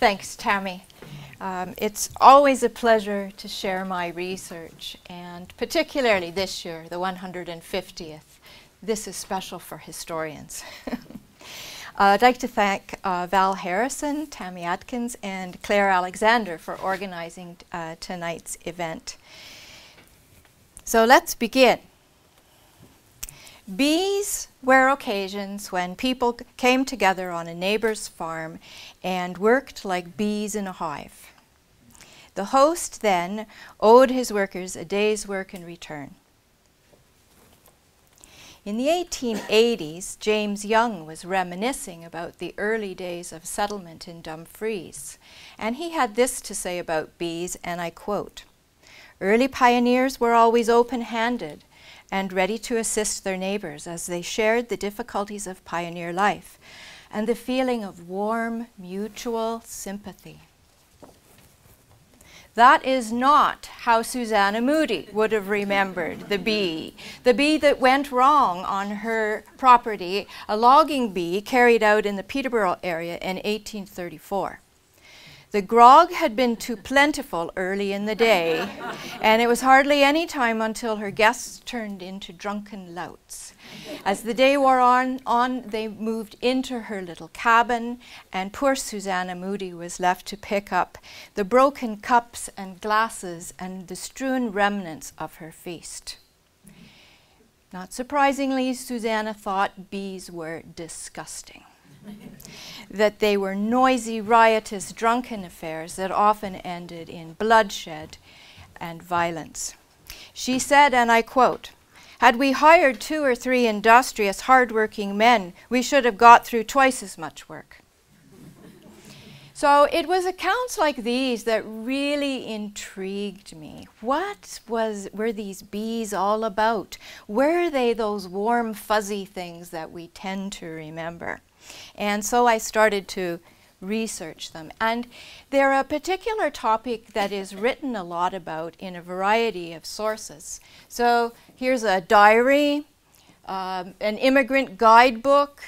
Thanks, Tammy. It's always a pleasure to share my research, and particularly this year, the 150th. This is special for historians. I'd like to thank Val Harrison, Tammy Atkins, and Claire Alexander for organizing tonight's event. So let's begin. Bees were occasions when people came together on a neighbor's farm and worked like bees in a hive. The host then owed his workers a day's work in return. In the 1880s, James Young was reminiscing about the early days of settlement in Dumfries, and he had this to say about bees, and I quote, "Early pioneers were always open-handed and ready to assist their neighbors as they shared the difficulties of pioneer life and the feeling of warm, mutual sympathy." That is not how Susanna Moodie would have remembered the bee that went wrong on her property, a logging bee carried out in the Peterborough area in 1834. The grog had been too plentiful early in the day, and it was hardly any time until her guests turned into drunken louts. As the day wore on, they moved into her little cabin, and poor Susanna Moodie was left to pick up the broken cups and glasses and the strewn remnants of her feast. Not surprisingly, Susanna thought bees were disgusting. That they were noisy, riotous, drunken affairs that often ended in bloodshed and violence. She said, and I quote, "Had we hired 2 or 3 industrious, hard-working men, we should have got through twice as much work." So it was accounts like these that really intrigued me. What were these bees all about? Were they those warm, fuzzy things that we tend to remember? And so I started to research them. And they're a particular topic that is written a lot about in a variety of sources. So here's a diary, an immigrant guidebook,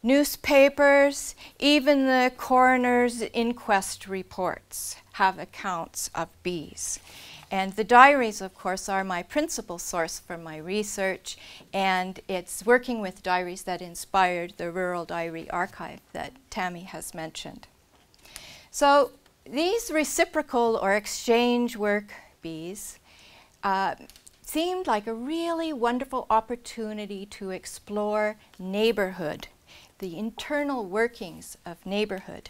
newspapers, even the coroner's inquest reports have accounts of bees. And the diaries, of course, are my principal source for my research, and it's working with diaries that inspired the Rural Diary Archive that Tammy has mentioned. So these reciprocal or exchange work bees seemed like a really wonderful opportunity to explore neighborhood, the internal workings of neighborhood.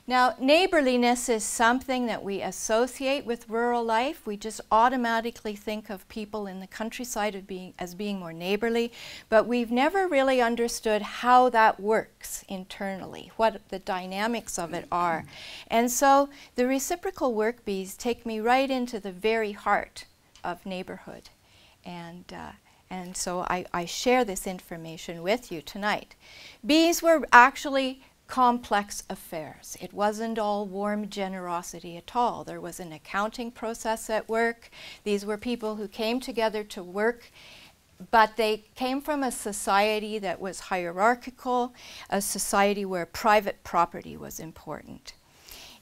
Now, neighborliness is something that we associate with rural life. We just automatically think of people in the countryside as being more neighborly, but we've never really understood how that works internally, what the dynamics of it are. And so the reciprocal work bees take me right into the very heart of neighborhood. And so I share this information with you tonight. Bees were actually complex affairs. It wasn't all warm generosity at all. There was an accounting process at work. These were people who came together to work, but they came from a society that was hierarchical, a society where private property was important.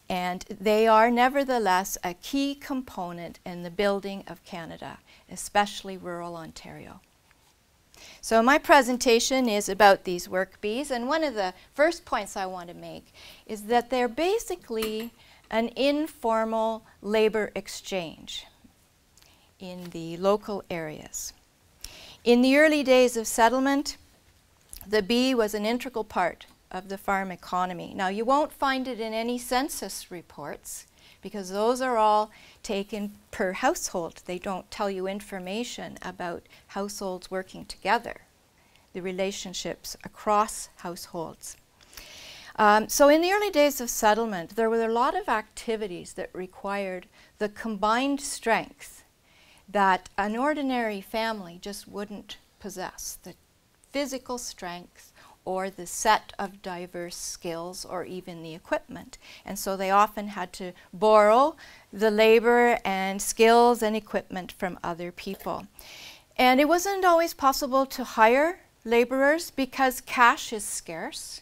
And they are nevertheless a key component in the building of Canada, especially rural Ontario. So my presentation is about these work bees, and one of the first points I want to make is that they're basically an informal labor exchange in the local areas. In the early days of settlement, the bee was an integral part of the farm economy. Now, you won't find it in any census reports, because those are all taken per household. They don't tell you information about households working together, the relationships across households. So in the early days of settlement, there were a lot of activities that required the combined strength that an ordinary family just wouldn't possess, the physical strength or the set of diverse skills or even the equipment. And so they often had to borrow the labor and skills and equipment from other people. And it wasn't always possible to hire laborers because cash is scarce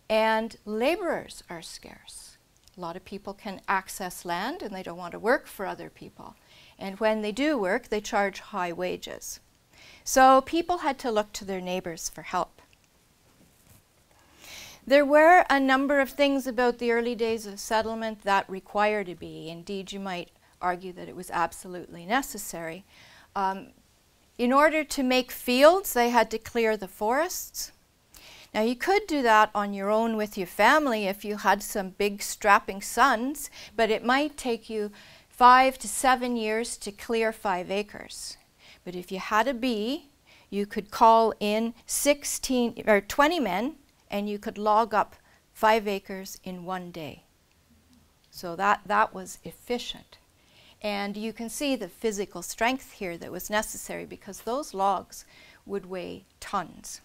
and laborers are scarce. A lot of people can access land and they don't want to work for other people. And when they do work, they charge high wages. So people had to look to their neighbors for help. There were a number of things about the early days of settlement that required a bee. Indeed, you might argue that it was absolutely necessary. In order to make fields, they had to clear the forests. Now, you could do that on your own with your family if you had some big strapping sons, but it might take you 5 to 7 years to clear 5 acres. But if you had a bee, you could call in 16 or 20 men and you could log up 5 acres in 1 day. So that was efficient. And you can see the physical strength here that was necessary because those logs would weigh tons.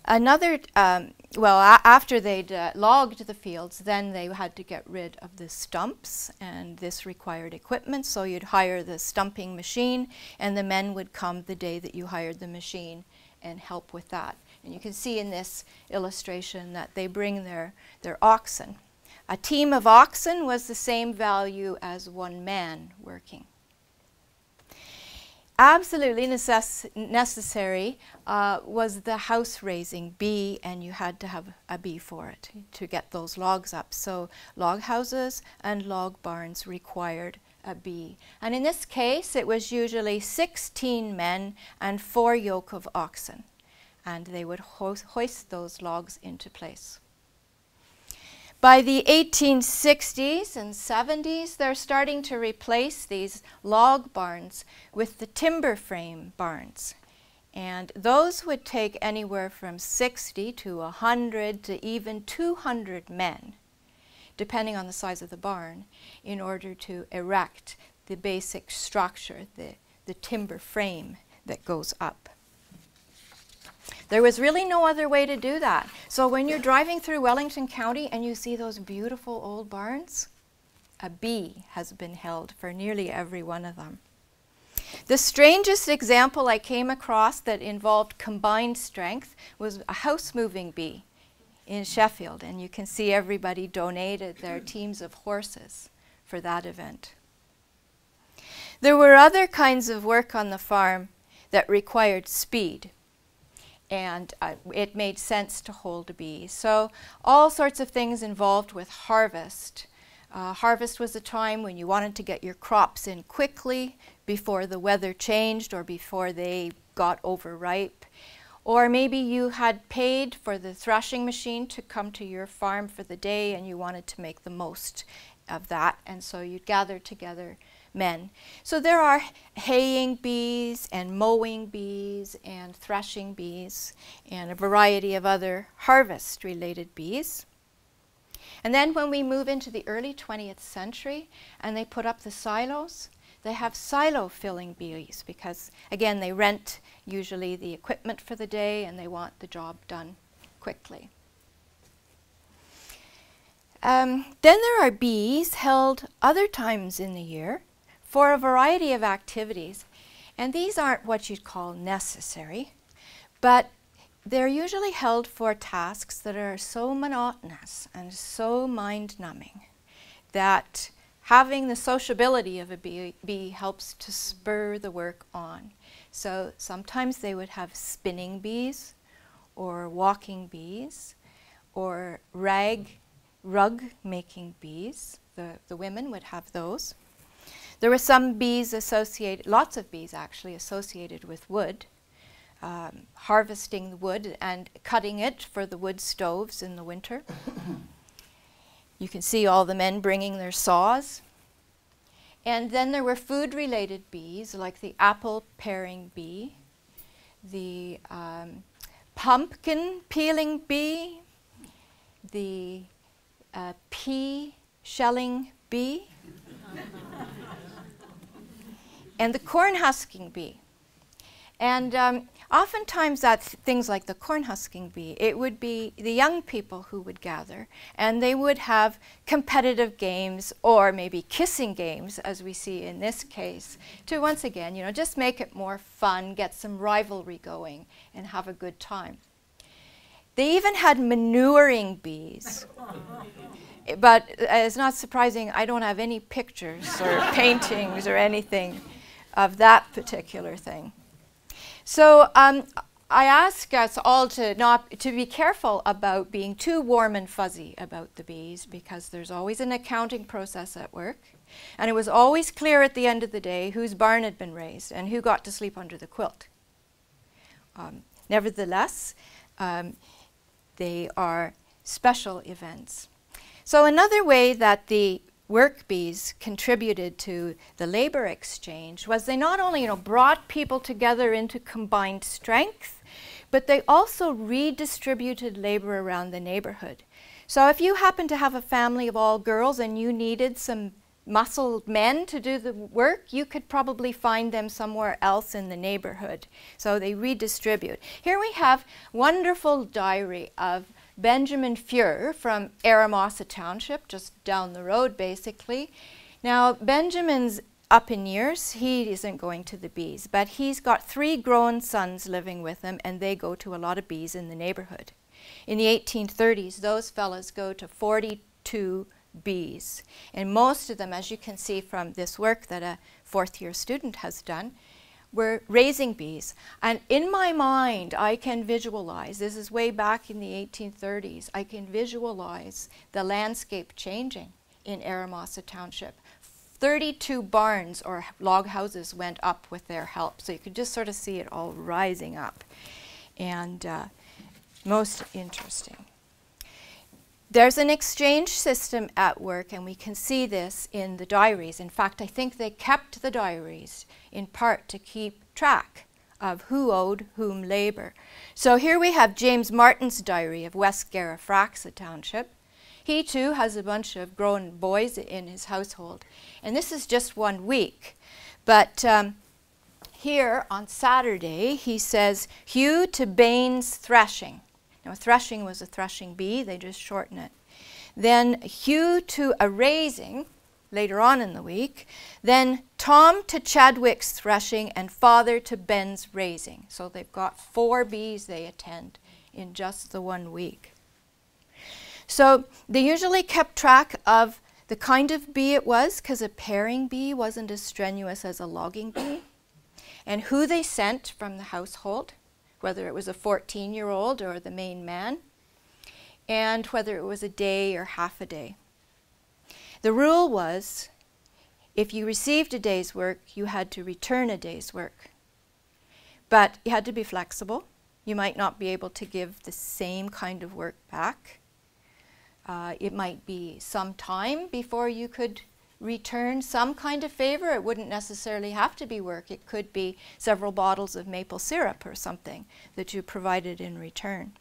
Another, after they'd logged the fields, then they had to get rid of the stumps, and this required equipment, so you'd hire the stumping machine, and the men would come the day that you hired the machine and help with that. And you can see in this illustration that they bring their oxen. A team of oxen was the same value as 1 man working. Absolutely necessary was the house-raising bee, and you had to have a bee for it to get those logs up. So log houses and log barns required a bee. And in this case, it was usually 16 men and 4 yoke of oxen. And they would hoist those logs into place. By the 1860s and 70s, they're starting to replace these log barns with the timber frame barns. And those would take anywhere from 60 to 100 to even 200 men, depending on the size of the barn, in order to erect the basic structure, the timber frame that goes up. There was really no other way to do that. So when you're driving through Wellington County and you see those beautiful old barns, a bee has been held for nearly every one of them. The strangest example I came across that involved combined strength was a house-moving bee in Sheffield, and you can see everybody donated their teams of horses for that event. There were other kinds of work on the farm that required speed. And it made sense to hold a bee. So all sorts of things involved with harvest. Harvest was a time when you wanted to get your crops in quickly before the weather changed or before they got overripe. Or maybe you had paid for the threshing machine to come to your farm for the day and you wanted to make the most of that, and so you'd gather together men. So there are haying bees and mowing bees and threshing bees and a variety of other harvest-related bees. And then when we move into the early 20th century and they put up the silos, they have silo-filling bees because, again, they rent usually the equipment for the day and they want the job done quickly. Then there are bees held other times in the year for a variety of activities, and these aren't what you'd call necessary, but they're usually held for tasks that are so monotonous and so mind-numbing that having the sociability of a bee helps to spur the work on. So sometimes they would have spinning bees or walking bees or rug making bees. The women would have those. There were some bees associated, lots of bees actually, associated with wood, harvesting the wood and cutting it for the wood stoves in the winter. You can see all the men bringing their saws. And then there were food-related bees, like the apple-paring bee, the pumpkin peeling bee, the pea shelling bee, and the corn husking bee. And oftentimes that's things like the corn husking bee. It would be the young people who would gather, and they would have competitive games or maybe kissing games, as we see in this case, to once again, you know, just make it more fun, get some rivalry going, and have a good time. They even had manuring bees. But it's not surprising I don't have any pictures or paintings or anything of that particular thing. So I ask us all to be careful about being too warm and fuzzy about the bees, because there's always an accounting process at work, and it was always clear at the end of the day whose barn had been raised and who got to sleep under the quilt. Nevertheless, they are special events. So another way that the work bees contributed to the labor exchange was they not only brought people together into combined strength, but they also redistributed labor around the neighborhood. So if you happen to have a family of all girls and you needed some muscled men to do the work, you could probably find them somewhere else in the neighborhood. So they redistribute. Here we have a wonderful diary of Benjamin Fuhr from Aramosa Township, just down the road basically. Now Benjamin's up in years, he isn't going to the bees, but he's got 3 grown sons living with him, and they go to a lot of bees in the neighborhood. In the 1830s, those fellas go to 42 bees, and most of them, as you can see from this work that a 4th-year student has done, were raising bees. And in my mind, I can visualize, this is way back in the 1830s, I can visualize the landscape changing in Aramosa Township. 32 barns or log houses went up with their help. So you could just sort of see it all rising up. And most interesting. There's an exchange system at work, and we can see this in the diaries. In fact, I think they kept the diaries in part to keep track of who owed whom labor. So here we have James Martin's diary of West Garifraxa Township. He too has a bunch of grown boys in his household. And this is just 1 week. But here on Saturday, he says, Hugh to Bain's threshing. Now, threshing was a threshing bee. They just shorten it. Then Hugh to a raising later on in the week. Then Tom to Chadwick's threshing and father to Ben's raising. So they've got 4 bees they attend in just the 1 week. So they usually kept track of the kind of bee it was, because a pairing bee wasn't as strenuous as a logging bee, and who they sent from the household, whether it was a 14-year-old or the main man, and whether it was a day or half a day. The rule was, if you received a day's work, you had to return a day's work. But you had to be flexible. You might not be able to give the same kind of work back. It might be some time before you could return some kind of favor. It wouldn't necessarily have to be work. It could be several bottles of maple syrup or something that you provided in return.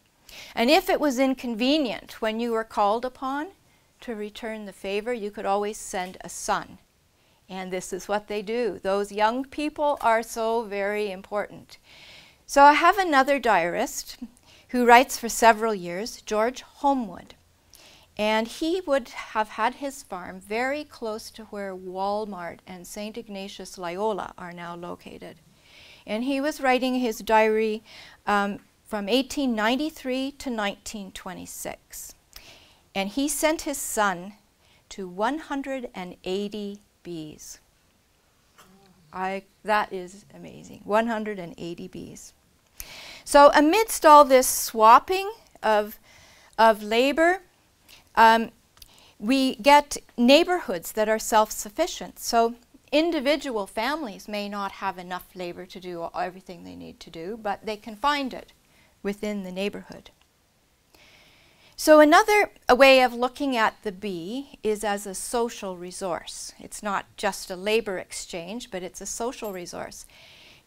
And if it was inconvenient when you were called upon to return the favor, you could always send a son. And this is what they do. Those young people are so very important. So I have another diarist who writes for several years, George Homewood. And he would have had his farm very close to where Walmart and St. Ignatius Loyola are now located. And he was writing his diary from 1893 to 1926. And he sent his son to 180 bees. That is amazing, 180 bees. So amidst all this swapping of labor, we get neighborhoods that are self-sufficient. So individual families may not have enough labor to do everything they need to do, but they can find it within the neighborhood. So another way of looking at the bee is as a social resource. It's not just a labor exchange, but it's a social resource,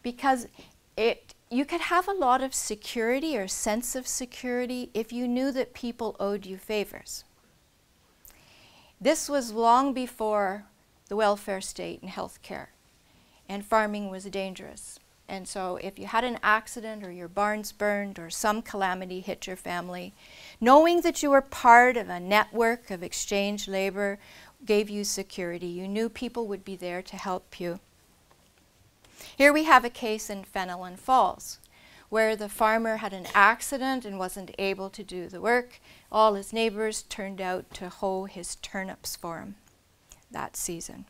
because you could have a lot of security or sense of security if you knew that people owed you favors. This was long before the welfare state and health care, and farming was dangerous. And so if you had an accident or your barns burned or some calamity hit your family, knowing that you were part of a network of exchange labor gave you security. You knew people would be there to help you. Here we have a case in Fenelon Falls where the farmer had an accident and wasn't able to do the work. All his neighbors turned out to hoe his turnips for him that season.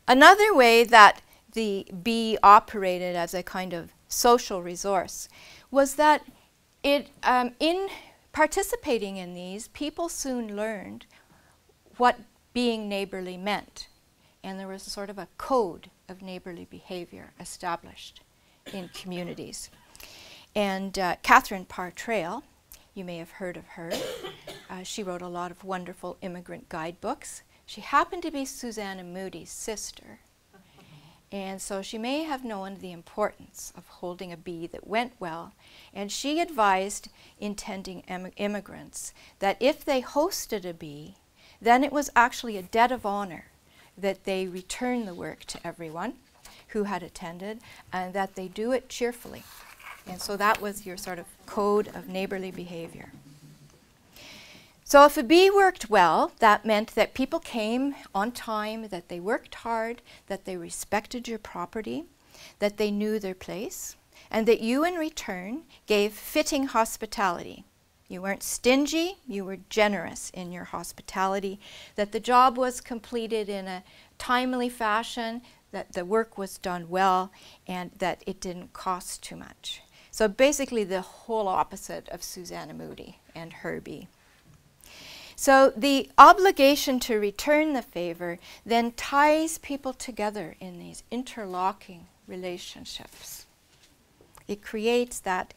Another way that the bee operated as a kind of social resource was that in participating in these, people soon learned what being neighborly meant. And there was a sort of a code of neighborly behavior established in communities. And Catherine Parr Traill, you may have heard of her. She wrote a lot of wonderful immigrant guidebooks. She happened to be Susanna Moody's sister. And so she may have known the importance of holding a bee that went well. And she advised intending immigrants that if they hosted a bee, then it was actually a debt of honor that they return the work to everyone who had attended, and that they do it cheerfully. And so that was your sort of code of neighborly behavior. So if a bee worked well, that meant that people came on time, that they worked hard, that they respected your property, that they knew their place, and that you in return gave fitting hospitality. You weren't stingy, you were generous in your hospitality, that the job was completed in a timely fashion, that the work was done well, and that it didn't cost too much. So basically the whole opposite of Susanna Moody and her bee. So the obligation to return the favor then ties people together in these interlocking relationships. It creates that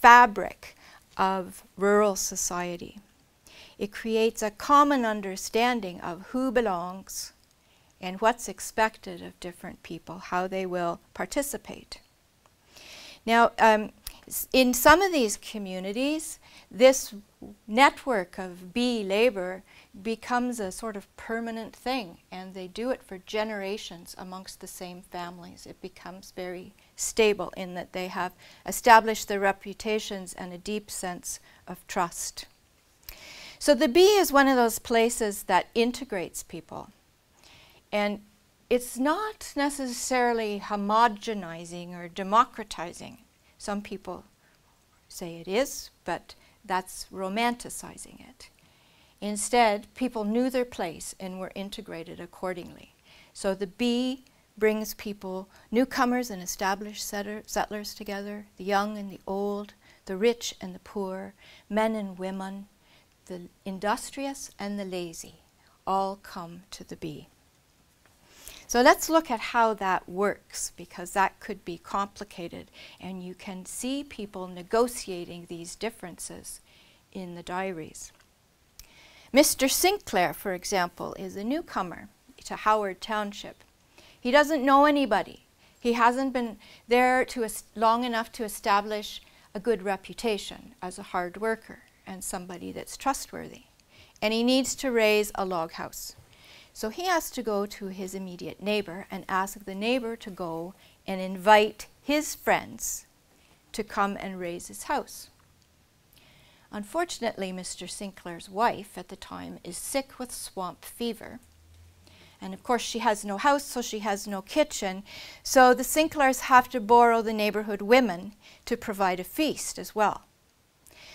fabric of rural society. It creates a common understanding of who belongs and what's expected of different people, how they will participate. Now, in some of these communities, this network of bee labor becomes a sort of permanent thing, and they do it for generations amongst the same families. It becomes very stable in that they have established their reputations and a deep sense of trust. So the bee is one of those places that integrates people. And it's not necessarily homogenizing or democratizing. Some people say it is, but that's romanticizing it. Instead, people knew their place and were integrated accordingly. So the bee brings people, newcomers and established settlers together, the young and the old, the rich and the poor, men and women, the industrious and the lazy, all come to the bee. So let's look at how that works, because that could be complicated, and you can see people negotiating these differences in the diaries. Mr. Sinclair, for example, is a newcomer to Howard Township. He doesn't know anybody. He hasn't been there long enough to establish a good reputation as a hard worker and somebody that's trustworthy. And he needs to raise a log house. So he has to go to his immediate neighbor and ask the neighbor to go and invite his friends to come and raise his house. Unfortunately, Mr. Sinclair's wife at the time is sick with swamp fever. And of course she has no house, so she has no kitchen. So the Sinclairs have to borrow the neighborhood women to provide a feast as well.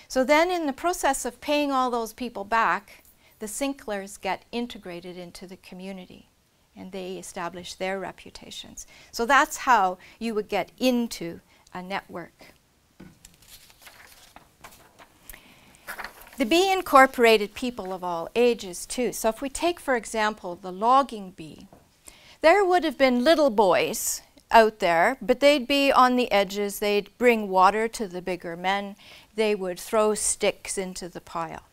So then in the process of paying all those people back, the Sinclairs get integrated into the community and they establish their reputations. So that's how you would get into a network. The bee incorporated people of all ages too. So if we take, for example, the logging bee, there would have been little boys out there, but they'd be on the edges, they'd bring water to the bigger men, they would throw sticks into the pile.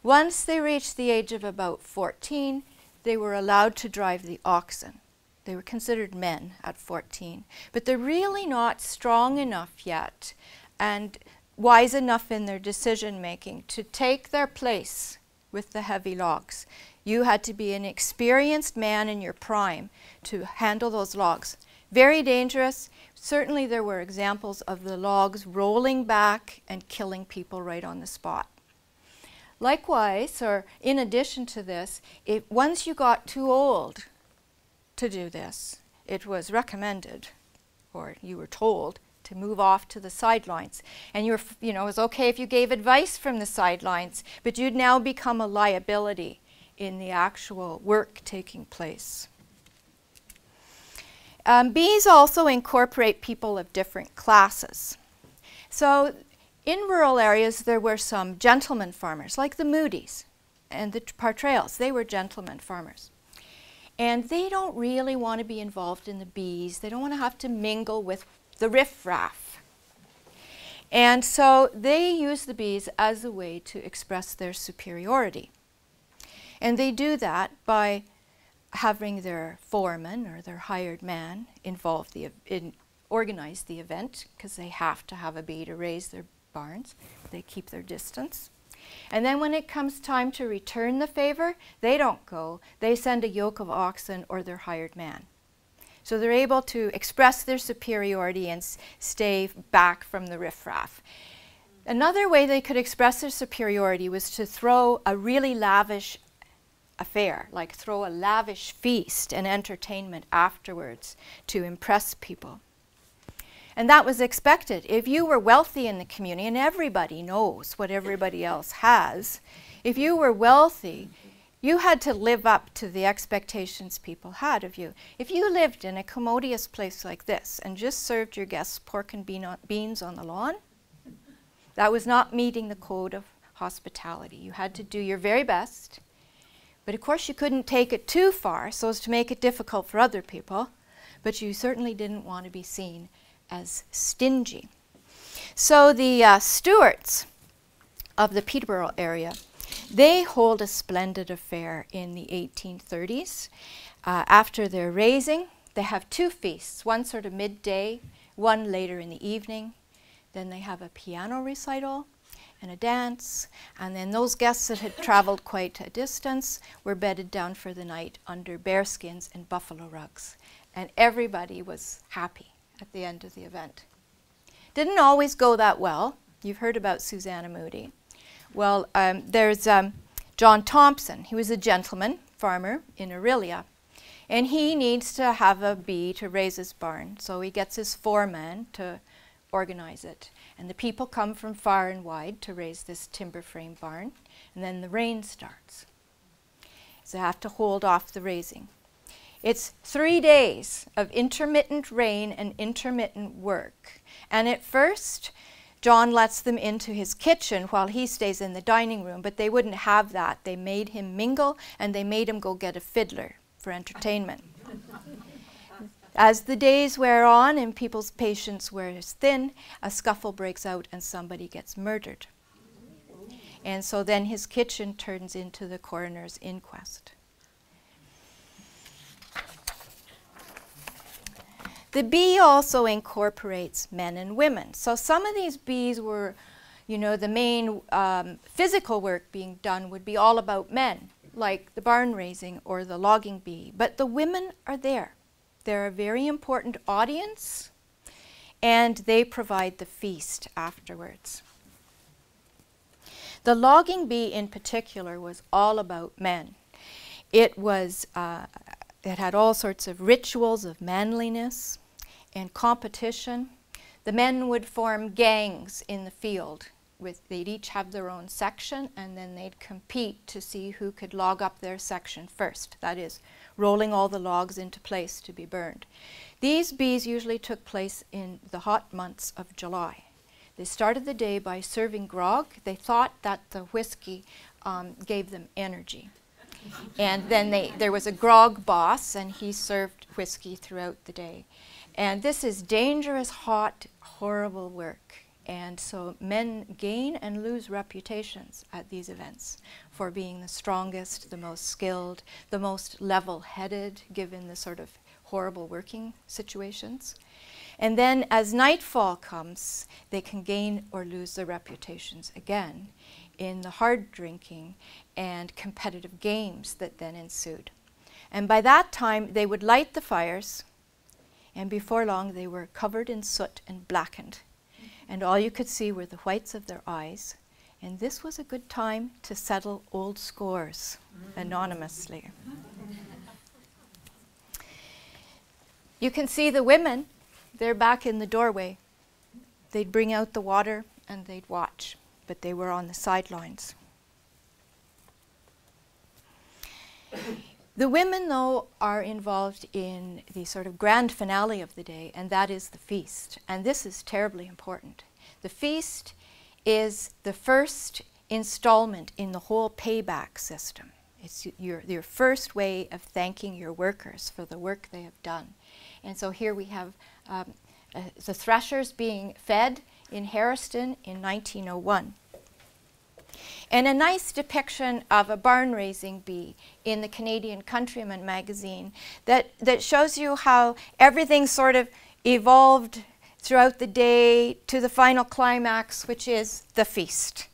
Once they reached the age of about 14, they were allowed to drive the oxen. They were considered men at 14, but they're really not strong enough yet and wise enough in their decision making to take their place with the heavy logs. You had to be an experienced man in your prime to handle those logs. Very dangerous. Certainly there were examples of the logs rolling back and killing people right on the spot. Likewise, or in addition to this, once you got too old to do this, it was recommended, or you were told, to move off to the sidelines. And it was okay if you gave advice from the sidelines, but you'd now become a liability in the actual work taking place. Bees also incorporate people of different classes. So in rural areas, there were some gentleman farmers, like the Moody's and the Partrails. They were gentleman farmers. And they don't really want to be involved in the bees. They don't want to have to mingle with the riffraff. And so they use the bees as a way to express their superiority. And they do that by having their foreman or their hired man organize the event, because they have to have a bee to raise their barns. They keep their distance. And then when it comes time to return the favor, they don't go. They send a yoke of oxen or their hired man. So they're able to express their superiority and stay back from the riffraff. Another way they could express their superiority was to throw a really lavish affair, like throw a lavish feast and entertainment afterwards to impress people. And that was expected. If you were wealthy in the community, and everybody knows what everybody else has, if you were wealthy, you had to live up to the expectations people had of you. If you lived in a commodious place like this and just served your guests pork and beans on the lawn, that was not meeting the code of hospitality. You had to do your very best. But of course you couldn't take it too far so as to make it difficult for other people, but you certainly didn't want to be seen as stingy. So the stewards of the Peterborough area, they hold a splendid affair in the 1830s. After their raising, they have two feasts, one sort of midday, one later in the evening. Then they have a piano recital and a dance, and then those guests that had traveled quite a distance were bedded down for the night under bearskins and buffalo rugs. And everybody was happy at the end of the event. Didn't always go that well. You've heard about Susanna Moody. Well, there's John Thompson. He was a gentleman farmer in Orillia, and he needs to have a bee to raise his barn, so he gets his foreman to organize it. And the people come from far and wide to raise this timber frame barn, and then the rain starts. So they have to hold off the raising. It's 3 days of intermittent rain and intermittent work. And at first, John lets them into his kitchen while he stays in the dining room, but they wouldn't have that. They made him mingle, and they made him go get a fiddler for entertainment. As the days wear on and people's patience wears thin, a scuffle breaks out and somebody gets murdered. And so then his kitchen turns into the coroner's inquest. The bee also incorporates men and women. So some of these bees were, the main physical work being done would be all about men, like the barn raising or the logging bee. But the women are there. They're a very important audience, and they provide the feast afterwards. The logging bee in particular was all about men. It had all sorts of rituals of manliness and competition. The men would form gangs in the field. They'd each have their own section, and then they'd compete to see who could log up their section first. That is, rolling all the logs into place to be burned. These bees usually took place in the hot months of July. They started the day by serving grog. They thought that the whiskey gave them energy. And then there was a grog boss, and he served whiskey throughout the day. And this is dangerous, hot, horrible work. And so men gain and lose reputations at these events for being the strongest, the most skilled, the most level-headed, given the sort of horrible working situations. And then as nightfall comes, they can gain or lose their reputations again in the hard drinking and competitive games that then ensued. And by that time, they would light the fires, and before long, they were covered in soot and blackened. And all you could see were the whites of their eyes. And this was a good time to settle old scores anonymously. You can see the women. They're back in the doorway. they'd bring out the water and they'd watch, but they were on the sidelines. The women, though, are involved in the sort of grand finale of the day, and that is the feast. And this is terribly important. The feast is the first installment in the whole payback system. It's your first way of thanking your workers for the work they have done. And so here we have the threshers being fed in Harriston in 1901. And a nice depiction of a barn-raising bee in the Canadian Countryman magazine that shows you how everything sort of evolved throughout the day to the final climax, which is the feast.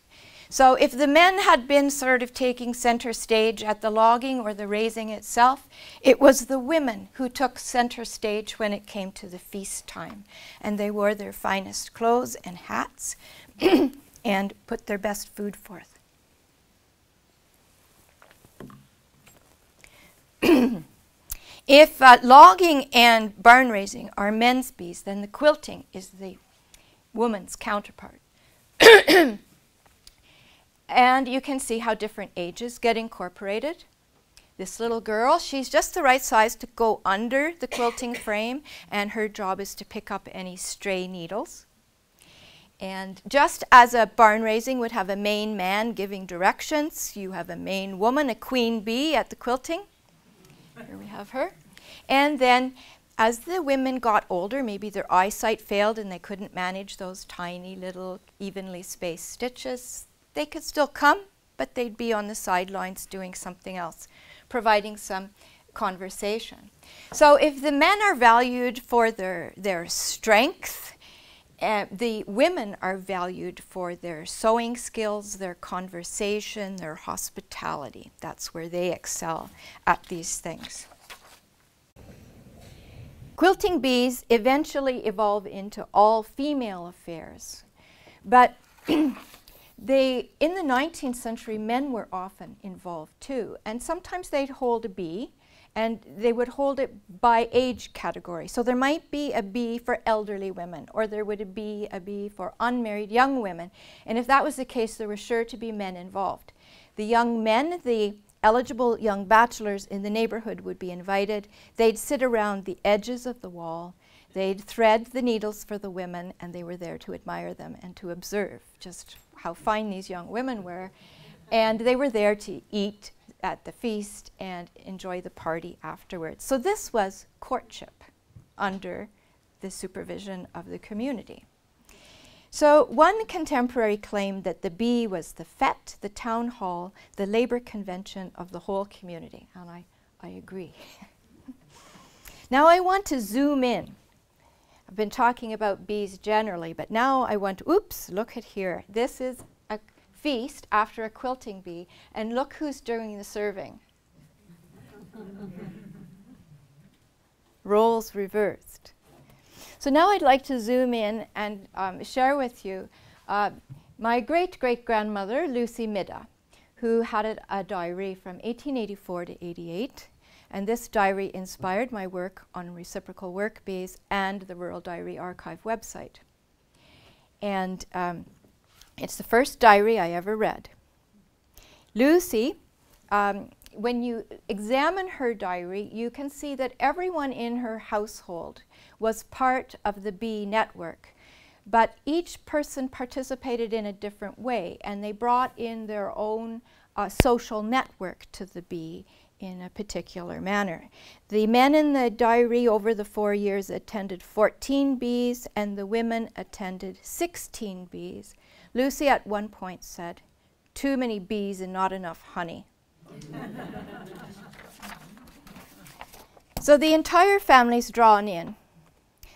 So if the men had been sort of taking center stage at the logging or the raising itself, it was the women who took center stage when it came to the feast time. And they wore their finest clothes and hats and put their best food forth. If logging and barn raising are men's bees, then the quilting is the woman's counterpart. And you can see how different ages get incorporated. This little girl, she's just the right size to go under the quilting frame, and her job is to pick up any stray needles. And just as a barn raising would have a main man giving directions, you have a main woman, a queen bee at the quilting. Here we have her. And then as the women got older, maybe their eyesight failed and they couldn't manage those tiny little evenly spaced stitches, they could still come, but they'd be on the sidelines doing something else, providing some conversation. So if the men are valued for their strength, the women are valued for their sewing skills, their conversation, their hospitality. That's where they excel at these things. Quilting bees eventually evolve into all-female affairs, but in the 19th century, men were often involved too, and sometimes they'd hold a bee, and they would hold it by age category. So there might be a bee for elderly women, or there would be a bee for unmarried young women, and if that was the case, there were sure to be men involved. The young men, the eligible young bachelors in the neighborhood would be invited. They'd sit around the edges of the wall. They'd thread the needles for the women, and they were there to admire them and to observe just how fine these young women were. And they were there to eat at the feast and enjoy the party afterwards. So this was courtship under the supervision of the community. So one contemporary claimed that the bee was the fete, the town hall, the labor convention of the whole community, and I agree. Now I want to zoom in. I've been talking about bees generally, but now I want to, oops, look at here. This is a feast after a quilting bee, and look who's doing the serving. Roles reversed. So now I'd like to zoom in and share with you my great-great-grandmother, Lucy Midda, who had a diary from 1884 to 88. And this diary inspired my work on reciprocal work bees and the Rural Diary Archive website. And it's the first diary I ever read. Lucy, when you examine her diary, you can see that everyone in her household was part of the bee network, but each person participated in a different way, and they brought in their own social network to the bee in a particular manner. The men in the diary over the 4 years attended 14 bees, and the women attended 16 bees. Lucy at one point said, "Too many bees and not enough honey." So the entire family's drawn in.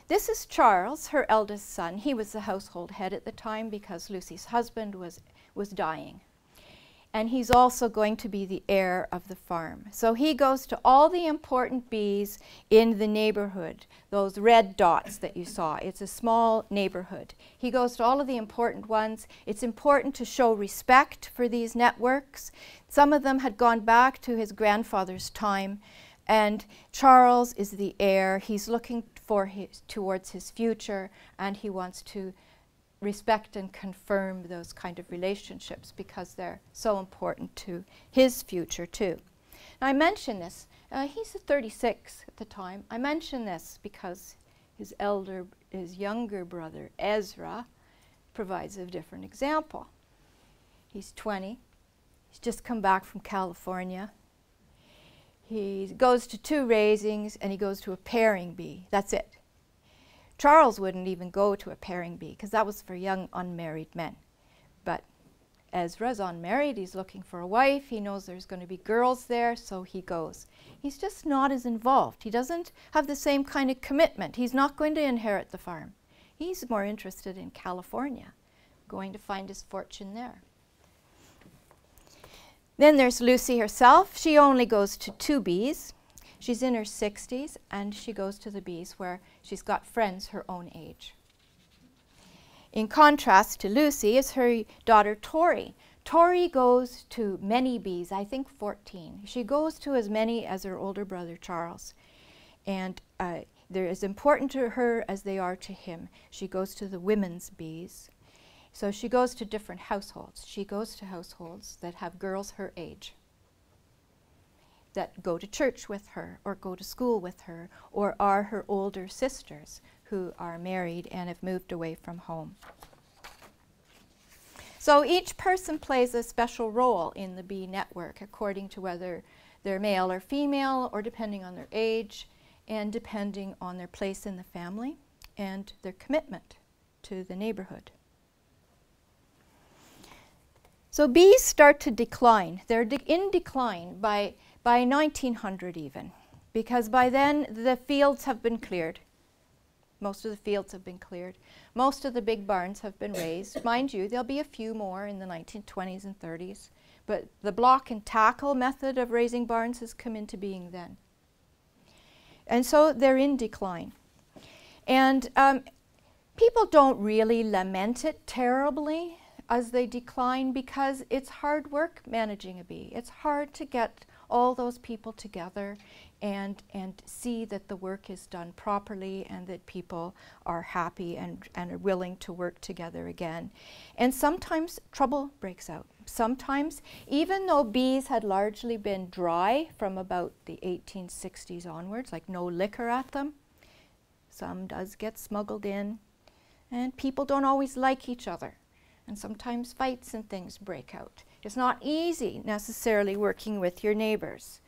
This is Charles, her eldest son. He was the household head at the time because Lucy's husband was dying. And he's also going to be the heir of the farm. So he goes to all the important bees in the neighborhood, those red dots that you saw. It's a small neighborhood. He goes to all of the important ones. It's important to show respect for these networks. Some of them had gone back to his grandfather's time, and Charles is the heir. He's looking towards his future, and he wants to respect and confirm those kind of relationships because they're so important to his future too. Now I mention this, he's 36 at the time. I mention this because his younger brother Ezra provides a different example. He's 20, he's just come back from California. He goes to 2 raisings and he goes to a pairing bee, that's it. Charles wouldn't even go to a pairing bee because that was for young unmarried men. But Ezra's unmarried, he's looking for a wife, he knows there's going to be girls there, so he goes. He's just not as involved. He doesn't have the same kind of commitment. He's not going to inherit the farm. He's more interested in California, going to find his fortune there. Then there's Lucy herself. She only goes to 2 bees. She's in her 60s, and she goes to the bees where she's got friends her own age. In contrast to Lucy is her daughter Tori. Tori goes to many bees, I think 14. She goes to as many as her older brother Charles. And they're as important to her as they are to him. She goes to the women's bees. So she goes to different households. She goes to households that have girls her age, that go to church with her or go to school with her or are her older sisters who are married and have moved away from home. So each person plays a special role in the bee network according to whether they're male or female or depending on their age and depending on their place in the family and their commitment to the neighborhood. So bees start to decline. They're in decline by 1900 even, because by then the fields have been cleared. Most of the fields have been cleared. Most of the big barns have been raised. Mind you, there'll be a few more in the 1920s and 30s, but the block and tackle method of raising barns has come into being then. And so they're in decline. And people don't really lament it terribly as they decline because it's hard work managing a bee. It's hard to get all those people together and see that the work is done properly and that people are happy and are willing to work together again. And sometimes trouble breaks out. Sometimes, even though bees had largely been dry from about the 1860s onwards, like no liquor at them, some does get smuggled in, and people don't always like each other. And sometimes fights and things break out. It's not easy necessarily working with your neighbors.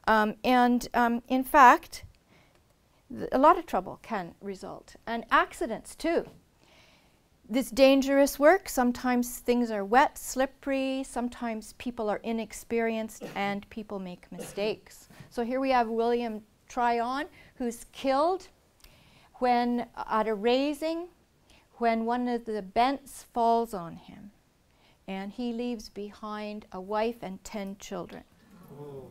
In fact, a lot of trouble can result. And accidents too. This dangerous work, sometimes things are wet, slippery, sometimes people are inexperienced and people make mistakes. So here we have William Tryon, who's killed when at a raising, when one of the bents falls on him, and he leaves behind a wife and 10 children. Oh.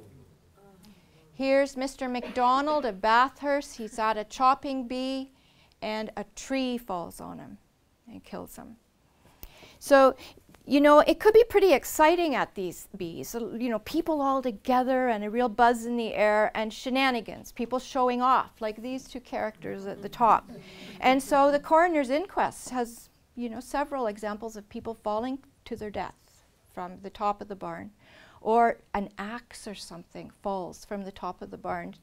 Here's Mr. MacDonald of Bathurst. He's at a chopping bee, and a tree falls on him and kills him. So, you know, it could be pretty exciting at these bees. So, you know, people all together and a real buzz in the air and shenanigans, people showing off, like these 2 characters at the top. And so the coroner's inquest has, you know, several examples of people falling to their death from the top of the barn. Or an axe or something falls from the top of the barn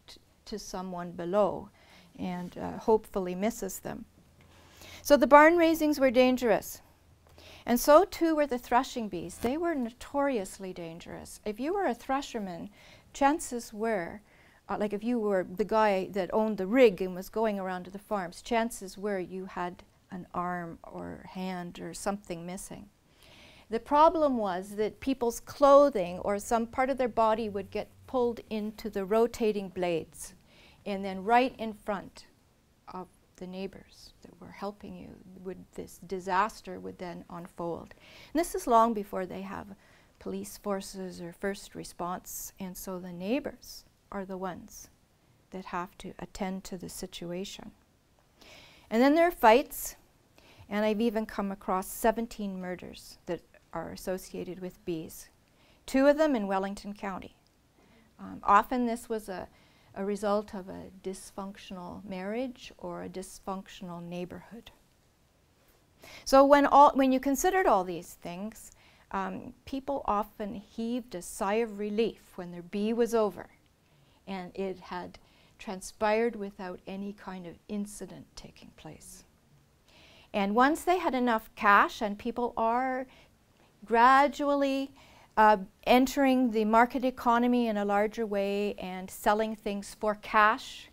to someone below and hopefully misses them. So the barn raisings were dangerous. And so too were the threshing bees. They were notoriously dangerous. If you were a thresherman, chances were, like if you were the guy that owned the rig and was going around to the farms, chances were you had an arm or hand or something missing. The problem was that people's clothing or some part of their body would get pulled into the rotating blades, and then right in front of the neighbors that were helping you, this disaster would then unfold. And this is long before they have police forces or first response, and so the neighbors are the ones that have to attend to the situation. And then there are fights, and I've even come across 17 murders that are associated with bees, 2 of them in Wellington County. Often this was a result of a dysfunctional marriage or a dysfunctional neighborhood. So when you considered all these things, people often heaved a sigh of relief when their bee was over and it had transpired without any kind of incident taking place. And once they had enough cash, and people are gradually entering the market economy in a larger way and selling things for cash,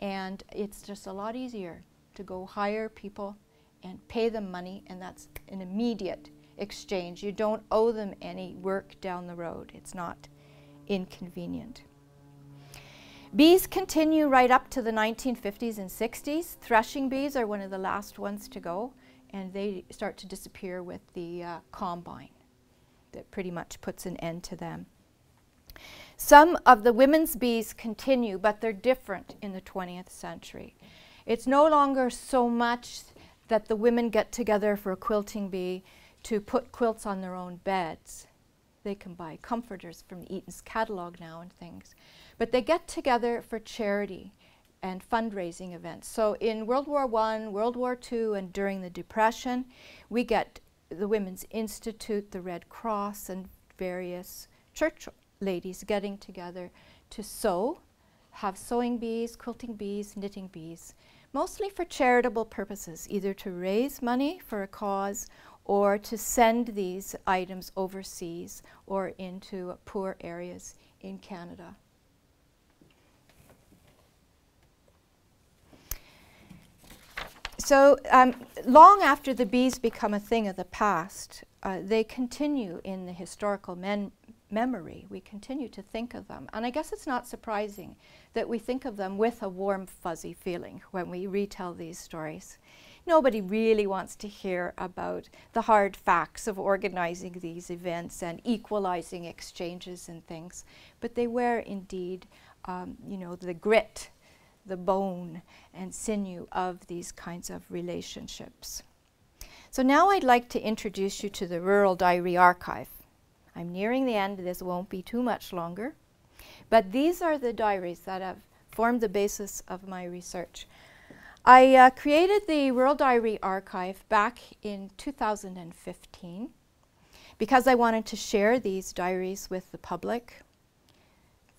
and it's just a lot easier to go hire people and pay them money, and that's an immediate exchange. You don't owe them any work down the road. It's not inconvenient. Bees continue right up to the 1950s and 60s. Threshing bees are one of the last ones to go, and they start to disappear with the combine. That pretty much puts an end to them. Some of the women's bees continue, but they're different in the 20th century. It's no longer so much that the women get together for a quilting bee to put quilts on their own beds. They can buy comforters from Eaton's catalog now and things. But they get together for charity and fundraising events. So in World War I, World War II, and during the Depression, we get the Women's Institute, the Red Cross, and various church ladies getting together to sew, have sewing bees, quilting bees, knitting bees, mostly for charitable purposes, either to raise money for a cause or to send these items overseas or into poor areas in Canada. So long after the bees become a thing of the past, they continue in the historical memory. We continue to think of them. And I guess it's not surprising that we think of them with a warm, fuzzy feeling when we retell these stories. Nobody really wants to hear about the hard facts of organizing these events and equalizing exchanges and things. But they were indeed, you know, the grit, the bone and sinew of these kinds of relationships. So now I'd like to introduce you to the Rural Diary Archive. I'm nearing the end. This won't be too much longer. But these are the diaries that have formed the basis of my research. I created the Rural Diary Archive back in 2015 because I wanted to share these diaries with the public.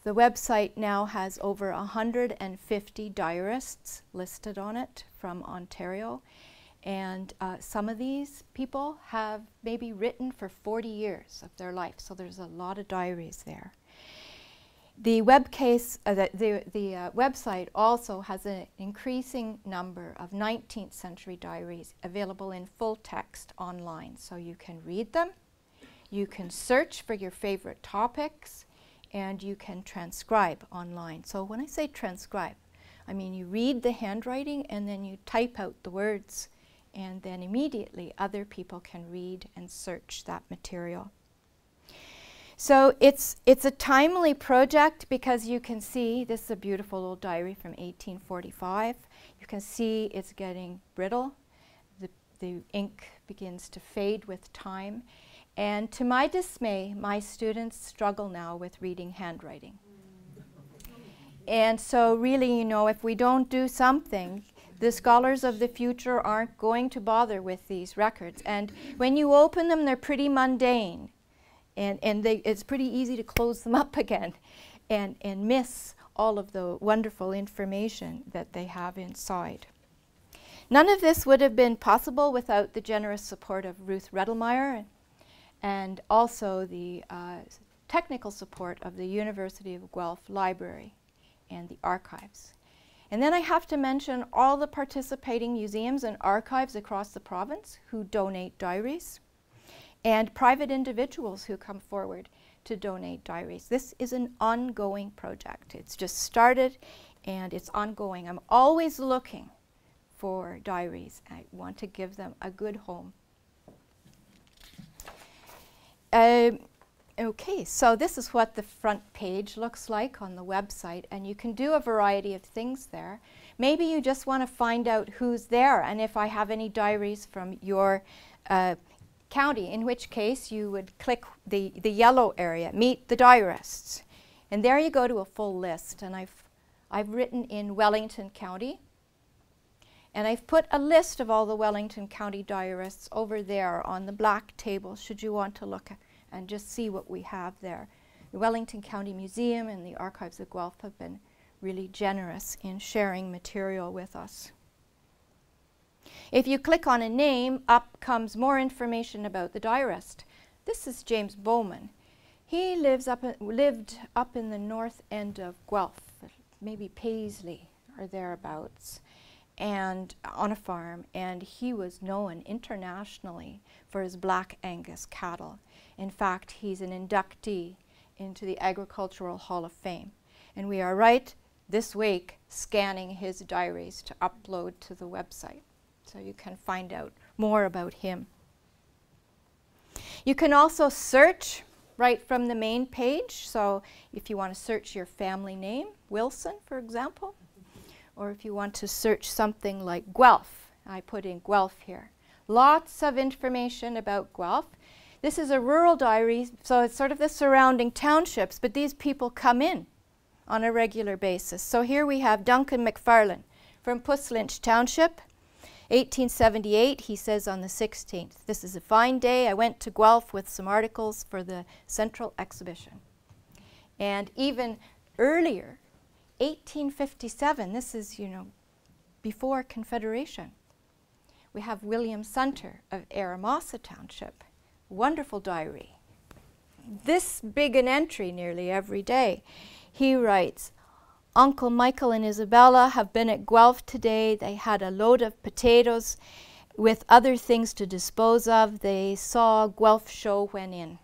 The website now has over 150 diarists listed on it from Ontario, and some of these people have maybe written for 40 years of their life, so there's a lot of diaries there. The website also has an increasing number of 19th century diaries available in full text online, so you can read them, you can search for your favorite topics, and you can transcribe online. So when I say transcribe, I mean you read the handwriting and then you type out the words, and then immediately other people can read and search that material. So it's a timely project because you can see this is a beautiful old diary from 1845. You can see it's getting brittle. The ink begins to fade with time. And to my dismay, my students struggle now with reading handwriting. And so really, you know, if we don't do something, the scholars of the future aren't going to bother with these records. And when you open them, they're pretty mundane. And it's pretty easy to close them up again and miss all of the wonderful information that they have inside. None of this would have been possible without the generous support of Ruth Redelmeyer and also the technical support of the University of Guelph Library and the archives. And then I have to mention all the participating museums and archives across the province who donate diaries, and private individuals who come forward to donate diaries. This is an ongoing project. It's just started and it's ongoing. I'm always looking for diaries. I want to give them a good home. Okay, so this is what the front page looks like on the website, and you can do a variety of things there. Maybe you just want to find out who's there and if I have any diaries from your county, in which case you would click the yellow area, Meet the Diarists. And there you go to a full list, and I've written in Wellington County, And I've put a list of all the Wellington County diarists over there on the black table, should you want to look at and just see what we have there. The Wellington County Museum and the Archives of Guelph have been really generous in sharing material with us. If you click on a name, up comes more information about the diarist. This is James Bowman. He lived up in the north end of Guelph, maybe Paisley or thereabouts, and on a farm, and he was known internationally for his Black Angus cattle. In fact, he's an inductee into the Agricultural Hall of Fame, and we are right this week scanning his diaries to upload to the website, so you can find out more about him. You can also search right from the main page, so if you want to search your family name, Wilson, for example, or if you want to search something like Guelph, I put in Guelph here. Lots of information about Guelph. This is a rural diary, so it's sort of the surrounding townships, but these people come in on a regular basis. So here we have Duncan McFarlane from Puslinch Township, 1878, he says on the 16th, "This is a fine day. I went to Guelph with some articles for the Central Exhibition." And even earlier, 1857, this is, you know, before Confederation. We have William Sunter of Aramosa Township, wonderful diary. This big an entry nearly every day. He writes, "Uncle Michael and Isabella have been at Guelph today. They had a load of potatoes with other things to dispose of. They saw Guelph show when in."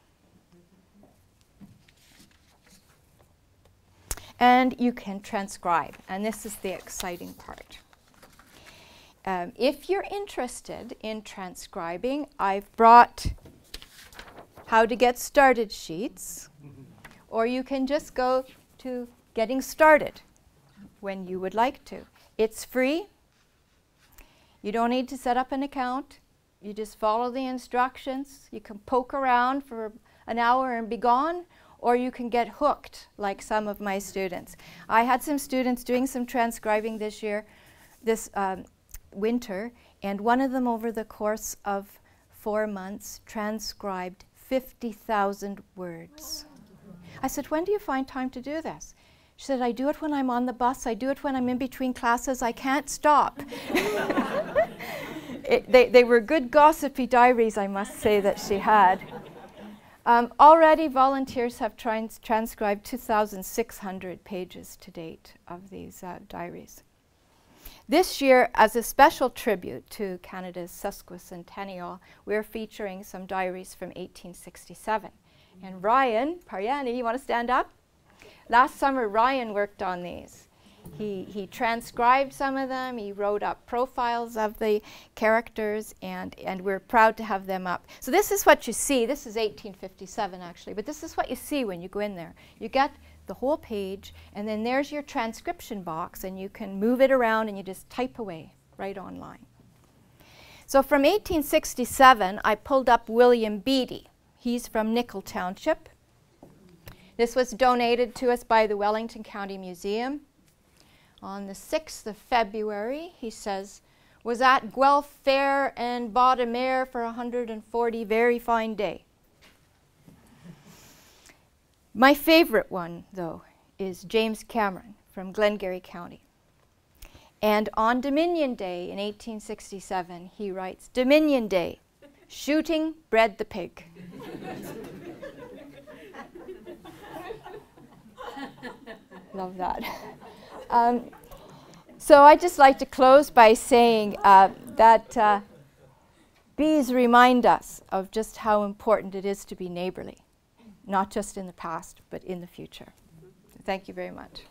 And you can transcribe, and this is the exciting part. If you're interested in transcribing, I've brought how to get started sheets, or you can just go to Getting Started when you would like to. It's free. You don't need to set up an account. You just follow the instructions. You can poke around for an hour and be gone, or you can get hooked like some of my students. I had some students doing some transcribing this winter, and one of them over the course of 4 months transcribed 50,000 words. I said, "When do you find time to do this?" She said, "I do it when I'm on the bus. I do it when I'm in between classes. I can't stop." They were good gossipy diaries, I must say, that she had. Already volunteers have transcribed 2,600 pages to date of these diaries. This year, as a special tribute to Canada's sesquicentennial, we're featuring some diaries from 1867. And Ryan Pariani, you want to stand up? Last summer, Ryan worked on these. He transcribed some of them, he wrote up profiles of the characters, and we're proud to have them up. So this is what you see. This is 1857 actually, but this is what you see when you go in there. You get the whole page, and then there's your transcription box, and you can move it around and you just type away right online. So from 1867, I pulled up William Beattie. He's from Nickel Township. This was donated to us by the Wellington County Museum. On the 6th of February, he says, "Was at Guelph Fair and bought a mare for 140, very fine day." My favorite one, though, is James Cameron from Glengarry County. And on Dominion Day in 1867, he writes, "Dominion Day, shooting bred the pig." Love that. So I'd just like to close by saying that bees remind us of just how important it is to be neighborly, not just in the past, but in the future. Thank you very much.